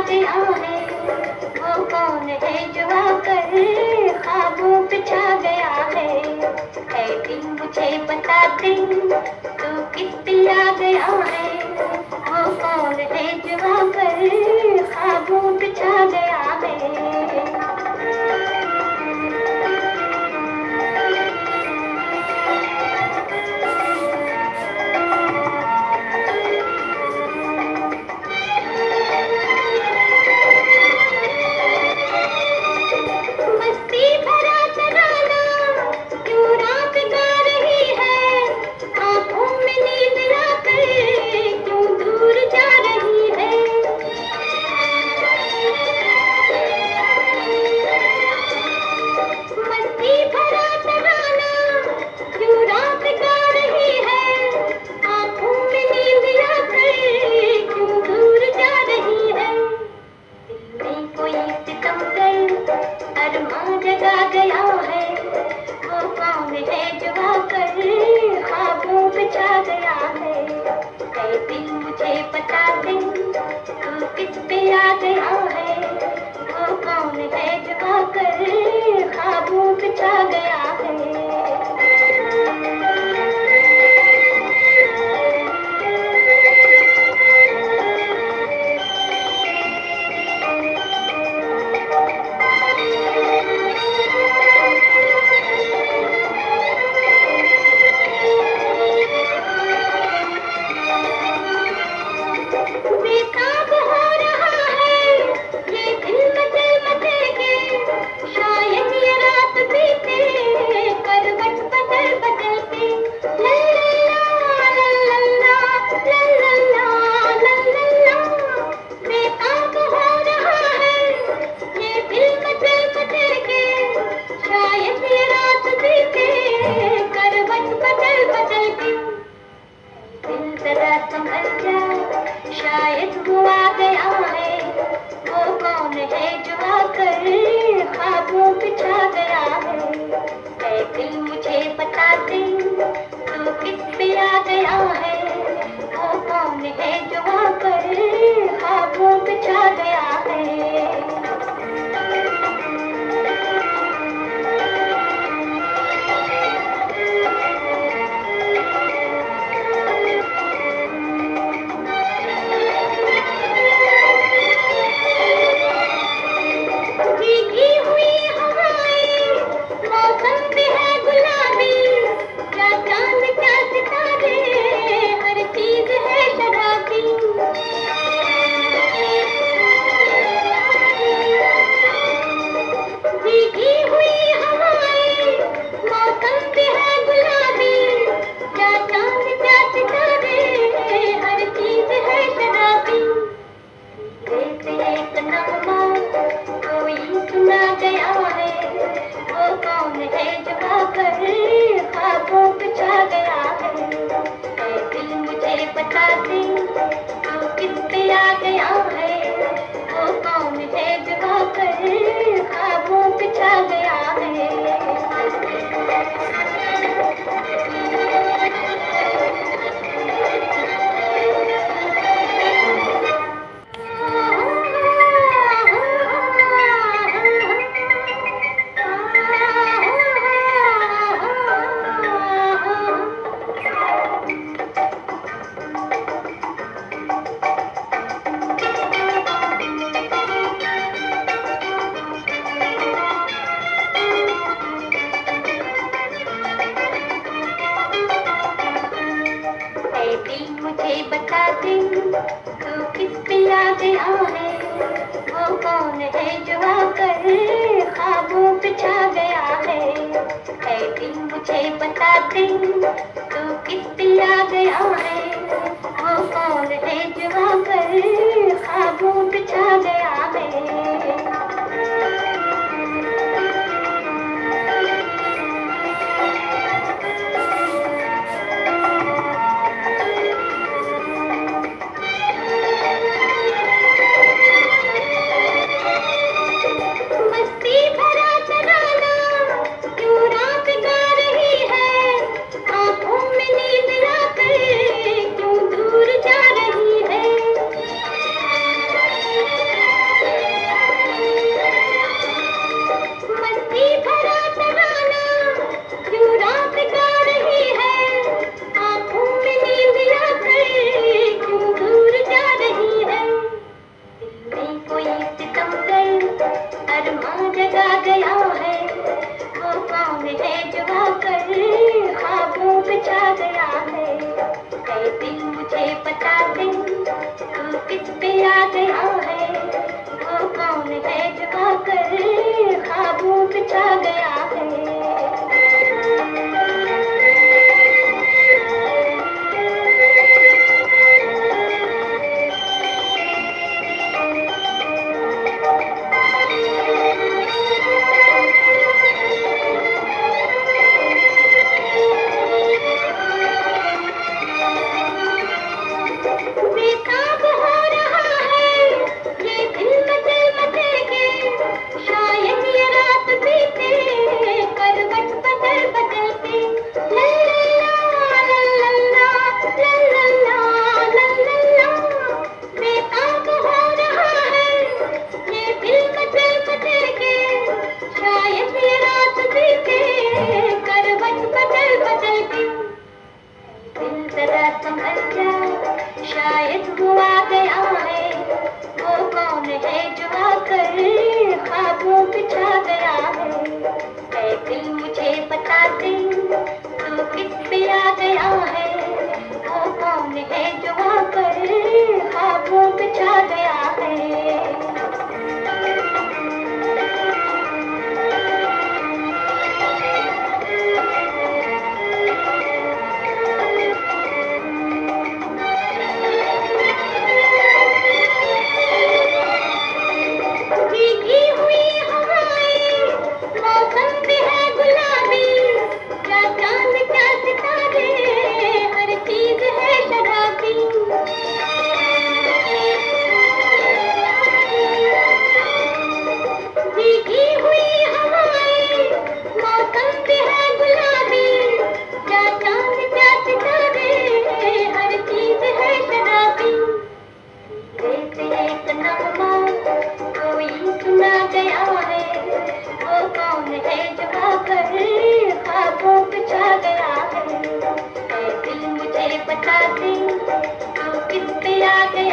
गया है, वो कौन है जो आकर ख्वाबों पे छा गया है। ऐ दिल मुझे बता दे तू किस पे आ गया है, वो कौन है जो आकर ख्वाबों पे छा गया है। मस्ती भरा तराना क्यों रात गा रही है, आँखों में नींद आकर क्यों दूर जा रही है। मस्ती भरा तराना क्यों रात गा रही है, आँखों में नींद आकर क्यों दूर जा रही है। दिल में कोई सितमगर अरमां जगा गया है, वो कौन है जो आकर ख्वाबों पे छा गया है। ऐ दिल मुझे बता दे तू किस पे आ गया है, वो कौन है जो आकर ख्वाबों पे छा गया है। बेताब हो रहा है ये दिल मचल मचल के, शायद ये रात बीते करवट बदल बदल के। लल्ला लल्ला लल्ला लल्ला, बेताब हो रहा है ये दिल मचल मचल के, शायद ये रात बीते करवट बदल बदल के। दिल जरा संभल जा शायद वो आ गया है, वो कौन है जो आकर ख्वाबों पे छा गया है। ऐ दिल मुझे बता दे तू किस पे आ गया है, वो कौन है जो आकर ख्वाबों पे छा गया है। भीगी हुई हवाएं मौसम पे है गुलाबी, क्या चांद क्या सितारे हर चीज है शराबी। भीगी हुई हवाएं मौसम पे है गुलाबी, क्या चांद क्या सितारे हर चीज है शराबी। जैसे एक नगमा कोई सुना गया है, वो कौन है जो आकर ख्वाबों पे छा गया है। ऐ दिल मुझे बता दे तू किस पे आ गया है, वो कौन है जो आकर ख्वाबों पे छा गया है। ऐ दिल मुझे बता दे तू किस पे आ गया है, वो कौन है जो आकर ख्वाबों पे छा गया है। ऐ दिल मुझे बता दे तू किस पे आ गया है, वो कौन है जो आकर ख्वाबों पे छा गया है। मस्ती भरा तराना क्यों रात गा रही है, आँखों में नींद आकर क्यों दूर जा रही है। छा गया है, वो कौन है जो आकर ख्वाबों पे छा गया है। ऐ दिल मुझे बता दे तू किस पे आ गया है, वो कौन है जो आकर ख्वाबों पे छा गया है। बेताब हो रहा है ये दिल मचल मचल के, शायद ये रात बीते करवट बदल बदल के। लल्ला लल्ला लल्ला लल्ला, बेताब हो रहा है ये दिल मचल मचल के, शायद ये रात बीते करवट बदल बदल के। दिल जरा संभल जा, शायद वो आ गया है, वो कौन है जो आकर ख्वाबों पे छा गया है। ऐ दिल मुझे बता दे तू किस पे आ गया है, वो कौन है जो आकर ख्वाबों पे छा गया है। भीगी हुई हवाएं मौसम पे है गुलाबी, क्या चांद क्या सितारे हर चीज है शराबी। भीगी हुई हवाएं मौसम पे है गुलाबी, क्या चांद क्या सितारे हर चीज है शराबी। जैसे एक नगमा कोई सुना गया है, वो कौन है जो आकर ख्वाबों पे छा गया है। ऐ दिल मुझे बता दे तू किस पे आ गया